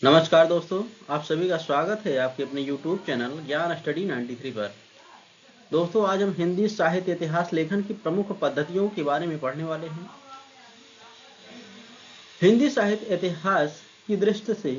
नमस्कार दोस्तों, आप सभी का स्वागत है आपके अपने YouTube चैनल ज्ञान स्टडी 93 पर। दोस्तों, आज हम हिंदी साहित्य इतिहास लेखन की प्रमुख पद्धतियों के बारे में पढ़ने वाले हैं। हिंदी साहित्य इतिहास की दृष्टि से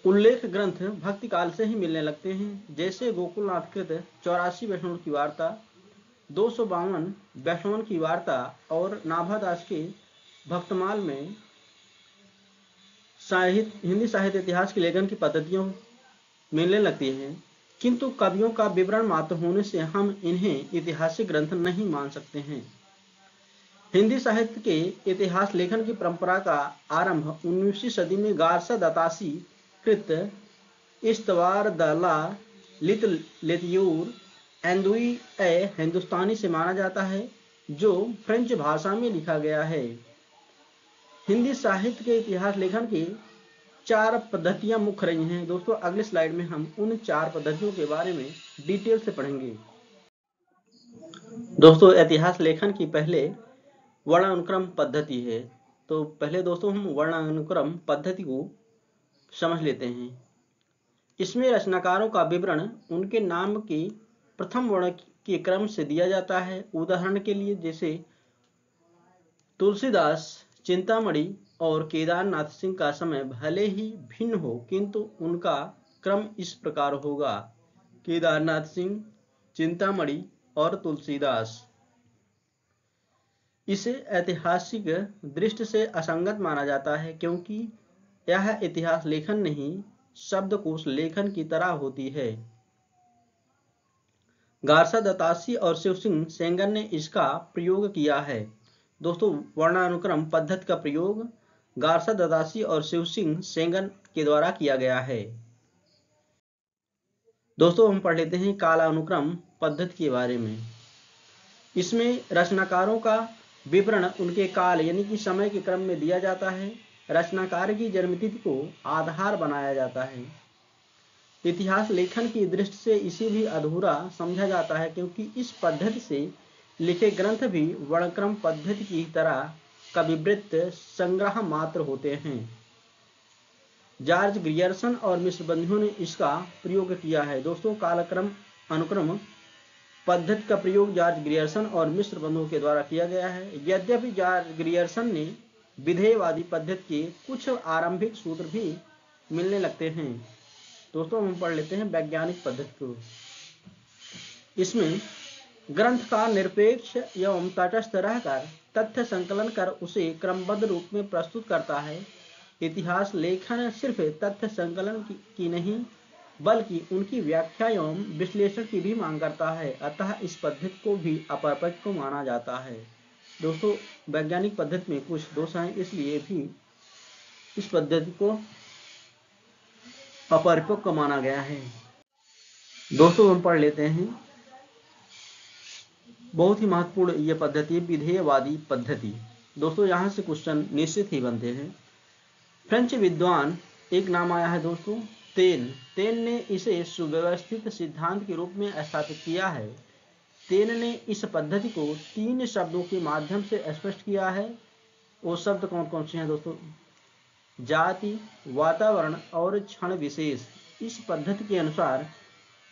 उल्लेख ग्रंथ भक्ति काल से ही मिलने लगते हैं, जैसे गोकुलनाथ कृत 84 वैष्णव की वार्ता, 252 वैष्णव की वार्ता और नाभादास के भक्तमाल में हिंदी साहित्य इतिहास के लेखन की पद्धतियों मिलने लगती हैं, किंतु कवियों का विवरण मात्र होने से हम इन्हें ऐतिहासिक ग्रंथ नहीं मान सकते हैं। हिंदी साहित्य के इतिहास लेखन की परंपरा का आरंभ 19वीं सदी में गारसा दतासी कृत इस्तवार दला लित लित्यूर एंदुई ए हिंदुस्तानी से माना जाता है, जो फ्रेंच भाषा में लिखा गया है। हिंदी साहित्य के इतिहास लेखन की 4 पद्धतियां मुख्य रही हैं। दोस्तों, अगले स्लाइड में हम उन 4 पद्धतियों के बारे में डिटेल से पढ़ेंगे। दोस्तों, इतिहास लेखन की पहले वर्णानुक्रम पद्धति है। तो पहले दोस्तों हम वर्णानुक्रम पद्धति को समझ लेते हैं। इसमें रचनाकारों का विवरण उनके नाम के प्रथम वर्ण के क्रम से दिया जाता है। उदाहरण के लिए जैसे तुलसीदास, चिंतामणि और केदारनाथ सिंह का समय भले ही भिन्न हो, किंतु उनका क्रम इस प्रकार होगा: केदारनाथ सिंह, चिंतामणि और तुलसीदास। इसे ऐतिहासिक दृष्टि से असंगत माना जाता है, क्योंकि यह इतिहास लेखन नहीं, शब्दकोश लेखन की तरह होती है। गारसा दत्तासी और शिव सिंह सेंगर ने इसका प्रयोग किया है। दोस्तों, वर्णानुक्रम पद्धति का प्रयोग गारसा दत्तासी और शिव सिंह सेंगर के द्वारा किया गया है। दोस्तों, हम पढ़ लेते हैं कालानुक्रम पद्धति के बारे में। इसमें रचनाकारों का विवरण उनके काल यानी कि समय के क्रम में दिया जाता है। रचनाकार की जन्मतिथि को आधार बनाया जाता है। इतिहास लेखन की दृष्टि से इसे भी अधूरा समझा जाता है, क्योंकि इस पद्धति से लिखे ग्रंथ भी वर्णक्रम पद्धति की तरह कविवृत्त संग्रह मात्र होते हैं। जॉर्ज ग्रियर्सन और मिश्र बंधुओं ने इसका प्रयोग किया है। दोस्तों, कालक्रम अनुक्रम पद्धति का प्रयोग जॉर्ज ग्रियर्सन और मिश्र बंधुओं के द्वारा किया गया है। यद्यपि जॉर्ज ग्रियर्सन ने विधेयवादी पद्धति के कुछ आरंभिक सूत्र भी मिलने लगते हैं। दोस्तों, हम पढ़ लेते हैं वैज्ञानिक पद्धति को। इसमें ग्रंथ का निरपेक्ष एवं तटस्थ रहकर तथ्य संकलन कर उसे क्रमबद्ध रूप में प्रस्तुत करता है। इतिहास लेखन सिर्फ तथ्य संकलन की नहीं, बल्कि उनकी व्याख्या एवं विश्लेषण की भी मांग करता है। अतः इस पद्धति को भी अपरिपक्व माना जाता है। दोस्तों, वैज्ञानिक पद्धति में कुछ दोष हैं, इसलिए भी इस पद्धति को अपरिपक्व माना गया है। दोस्तों, हम पढ़ लेते हैं बहुत ही महत्वपूर्ण यह पद्धति विधेयवादी पद्धति। दोस्तों, यहाँ से क्वेश्चन निश्चित ही बनते हैं। फ्रेंच विद्वान एक नाम आया है दोस्तों, तेन ने इसे सुव्यवस्थित सिद्धांत के रूप में स्थापित किया है। तेन ने इस पद्धति को 3 शब्दों के माध्यम से स्पष्ट किया है। वो शब्द कौन कौन से हैं दोस्तों? जाति, वातावरण और क्षण विशेष। इस पद्धति के अनुसार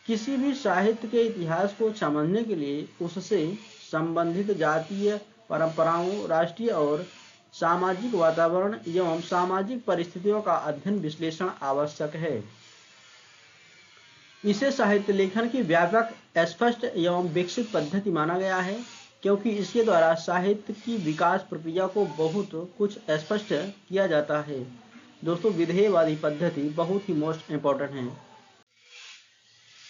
किसी भी साहित्य के इतिहास को समझने के लिए उससे संबंधित जातीय परंपराओं, राष्ट्रीय और सामाजिक वातावरण एवं सामाजिक परिस्थितियों का अध्ययन विश्लेषण आवश्यक है। इसे साहित्य लेखन की व्यापक, स्पष्ट एवं विकसित पद्धति माना गया है, क्योंकि इसके द्वारा साहित्य की विकास प्रक्रिया को बहुत कुछ स्पष्ट किया जाता है। दोस्तों, विधेयवादी पद्धति बहुत ही मोस्ट इंपॉर्टेंट है।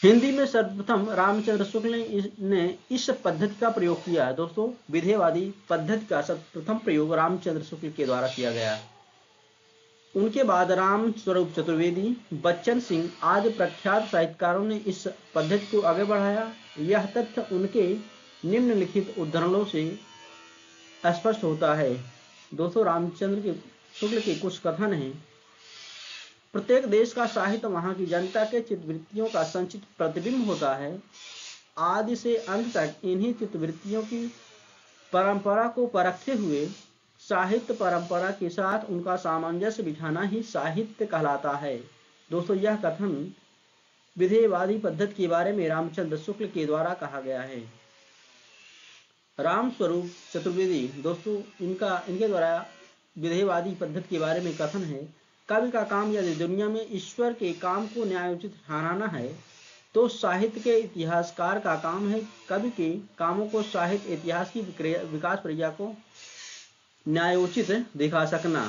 हिंदी में सर्वप्रथम रामचंद्र शुक्ल ने इस पद्धति का प्रयोग किया है। दोस्तों, विधेयवादी पद्धति का सर्वप्रथम प्रयोग रामचंद्र शुक्ल के द्वारा किया गया। उनके बाद राम स्वरूप चतुर्वेदी, बच्चन सिंह आदि प्रख्यात साहित्यकारों ने इस पद्धति को आगे बढ़ाया। यह तथ्य उनके निम्नलिखित उद्धरणों से स्पष्ट होता है। दोस्तों, रामचंद्र शुक्ल के कुछ कथन हैं। प्रत्येक देश का साहित्य वहां की जनता के चित्तवृत्तियों का संचित प्रतिबिंब होता है। आदि से अंत तक इन्हीं चित्तवृत्तियों की परंपरा को परखते हुए साहित्य परंपरा के साथ उनका सामंजस्य बिठाना ही साहित्य कहलाता है। दोस्तों, यह कथन विधेयवादी पद्धति के बारे में रामचंद्र शुक्ल के द्वारा कहा गया है। रामस्वरूप चतुर्वेदी, दोस्तों इनके द्वारा विधेयवादी पद्धति के बारे में कथन है, कवि का काम यदि दुनिया में ईश्वर के काम को न्यायोचित ठहराना है तो साहित्य के इतिहासकार का काम है कवि के कामों को साहित्य इतिहास की विकास प्रक्रिया को न्यायोचित दिखा सकना।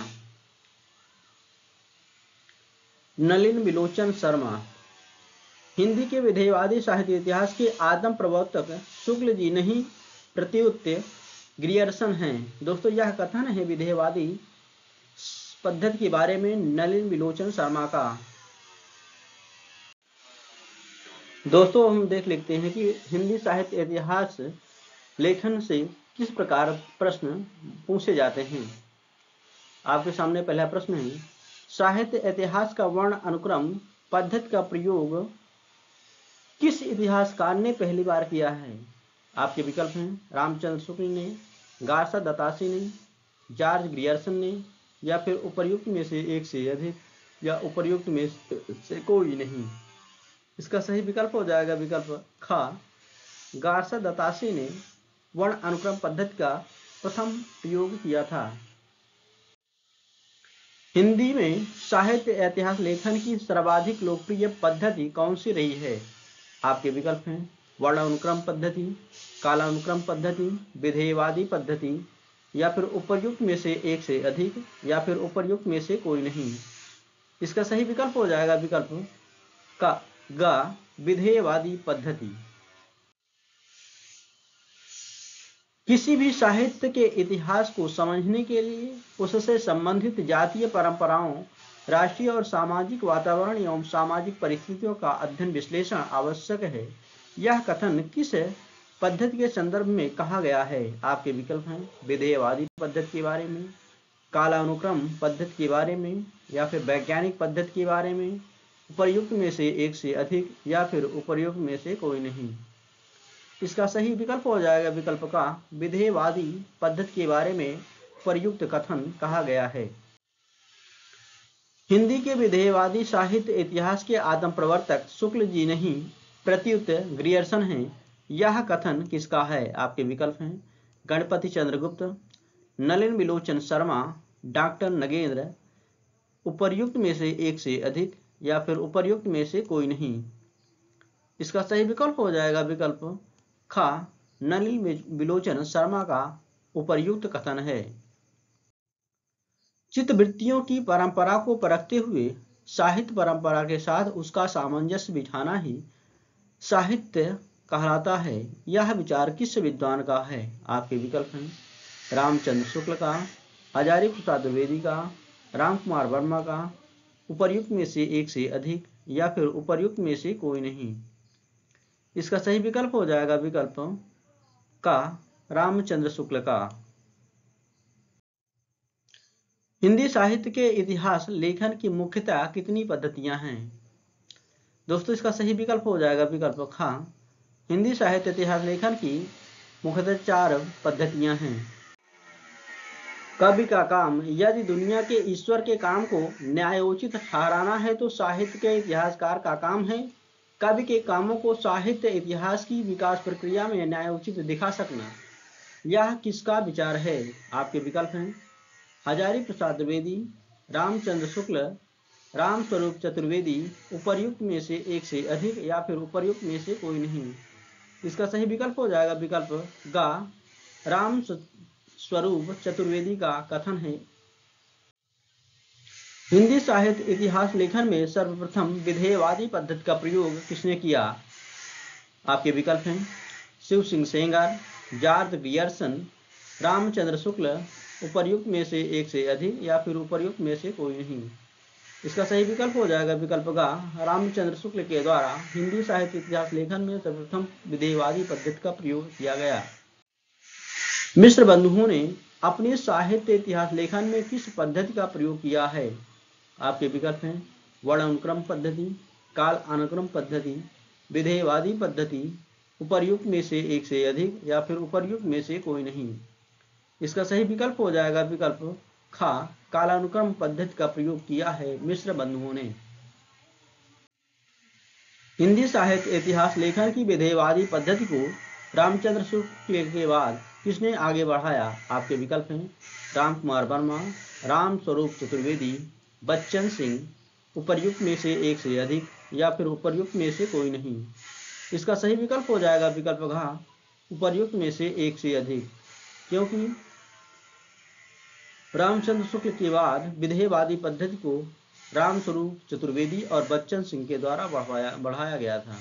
नलिन बिलोचन शर्मा, हिंदी के विधेयवादी साहित्य इतिहास के आदम प्रवर्तक शुक्ल जी नहीं प्रत्युत ग्रियर्सन हैं। दोस्तों, यह कथन है विधेयवादी पद्धति के बारे में नलिन बिलोचन शर्मा का। दोस्तों, हम देख लेते हैं कि हिंदी साहित्य इतिहास लेखन से किस प्रकार प्रश्न पूछे जाते हैं। आपके सामने पहला प्रश्न है, साहित्य इतिहास का वर्ण अनुक्रम पद्धति का प्रयोग किस इतिहासकार ने पहली बार किया है। आपके विकल्प हैं रामचंद्र शुक्ल ने, गार्सा दत्तासी ने, जॉर्ज ग्रियर्सन ने, या फिर उपर्युक्त में से एक से अधिक, या उपर्युक्त में से कोई नहीं। इसका सही विकल्प हो जाएगा विकल्प ख, गार्सा दत्तासी ने वर्ण अनुक्रम पद्धति का प्रथम प्रयोग किया था। हिंदी में साहित्य इतिहास लेखन की सर्वाधिक लोकप्रिय पद्धति कौन सी रही है। आपके विकल्प हैं वर्ण अनुक्रम पद्धति, कालानुक्रम पद्धति, विधेयवादी पद्धति, या फिर उपर्युक्त में से एक से अधिक, या फिर उपर्युक्त में से कोई नहीं। इसका सही विकल्प हो जाएगा विकल्प का ग, विधेयवादी पद्धति। किसी भी साहित्य के इतिहास को समझने के लिए उससे संबंधित जातीय परंपराओं, राष्ट्रीय और सामाजिक वातावरण एवं सामाजिक परिस्थितियों का अध्ययन विश्लेषण आवश्यक है। यह कथन किस पद्धति के संदर्भ में कहा गया है। आपके विकल्प हैं विधेयवादी पद्धति के बारे में, कालानुक्रम पद्धति के बारे में, या फिर वैज्ञानिक पद्धति के बारे में, उपर्युक्त में से एक से अधिक, या फिर उपर्युक्त में से कोई नहीं। इसका सही विकल्प हो जाएगा विकल्प का विधेयवादी पद्धति के बारे में उपर्युक्त कथन कहा गया है। हिंदी के विधेयवादी साहित्य इतिहास के आदम प्रवर्तक शुक्ल जी नहीं प्रत्युत ग्रियर्सन हैं। यह कथन किसका है। आपके विकल्प हैं गणपति चंद्रगुप्त, नलिन बिलोचन शर्मा, डॉक्टर नगेंद्र, उपर्युक्त में से एक से अधिक, या फिर उपर्युक्त में से कोई नहीं। इसका सही विकल्प हो जाएगा विकल्प ख, नलिन बिलोचन शर्मा का उपर्युक्त कथन है। चित्तवृत्तियों की परंपरा को परखते हुए साहित्य परंपरा के साथ उसका सामंजस्य बिठाना ही साहित्य कहलाता है। यह विचार किस विद्वान का है। आपके विकल्प हैं रामचंद्र शुक्ल का, हजारी प्रसाद द्विवेदी का, राम कुमार वर्मा का, उपर्युक्त में से एक से अधिक, या फिर उपर्युक्त में से कोई नहीं। इसका सही विकल्प हो जाएगा विकल्प का रामचंद्र शुक्ल का। हिंदी साहित्य के इतिहास लेखन की मुख्यतः कितनी पद्धतियां हैं। दोस्तों, इसका सही विकल्प हो जाएगा विकल्प ख, हिंदी साहित्य इतिहास लेखन की मुख्यतः 4 पद्धतियां हैं। कवि का काम यदि दुनिया के ईश्वर के काम को न्यायोचित ठहराना है तो साहित्य के इतिहासकार का काम है कवि के कामों को साहित्य इतिहास की विकास प्रक्रिया में न्यायोचित दिखा सकना। यह किसका विचार है। आपके विकल्प हैं हजारी प्रसाद द्विवेदी, रामचंद्र शुक्ल, रामस्वरूप चतुर्वेदी, उपर्युक्त में से एक से अधिक, या फिर उपर्युक्त में से कोई नहीं। इसका सही विकल्प हो जाएगा विकल्प ग, राम स्वरूप चतुर्वेदी का कथन है। हिंदी साहित्य इतिहास लेखन में सर्वप्रथम विधेयवादी पद्धति का प्रयोग किसने किया। आपके विकल्प हैं शिव सिंह सेंगर, जॉर्ज ग्रियर्सन, रामचंद्र शुक्ल, उपर्युक्त में से एक से अधिक, या फिर उपर्युक्त में से कोई नहीं। इसका सही विकल्प हो जाएगा विकल्प ग, रामचंद्र शुक्ल के द्वारा हिंदी साहित्य इतिहास लेखन में सर्वप्रथम विधेयवादी पद्धति का प्रयोग किया गया। मिश्र बंधुओं ने अपने साहित्य इतिहास लेखन में किस पद्धति का प्रयोग किया है। आपके विकल्प हैं वर्ण अनुक्रम पद्धति, काल अनुक्रम पद्धति, विधेयवादी पद्धति, उपर्युक्त में से एक से अधिक, या फिर उपर्युक्त में से कोई नहीं। इसका सही विकल्प हो जाएगा विकल्प खा, कालानुक्रम पद्धति का प्रयोग किया है मिश्र बंधुओं ने। हिंदी साहित्य इतिहास लेखन की विधेयवादी पद्धति को रामचंद्र शुक्ल के बाद किसने आगे बढ़ाया? आपके विकल्प हैं राम कुमार वर्मा, राम स्वरूप चतुर्वेदी, बच्चन सिंह, उपर्युक्त में से एक से अधिक, या फिर उपर्युक्त में से कोई नहीं। इसका सही विकल्प हो जाएगा विकल्प घ, उपर्युक्त में से एक से अधिक, क्योंकि रामचंद्र शुक्ल के बाद विधेयवादी पद्धति को रामस्वरूप चतुर्वेदी और बच्चन सिंह के द्वारा बढ़ाया गया था।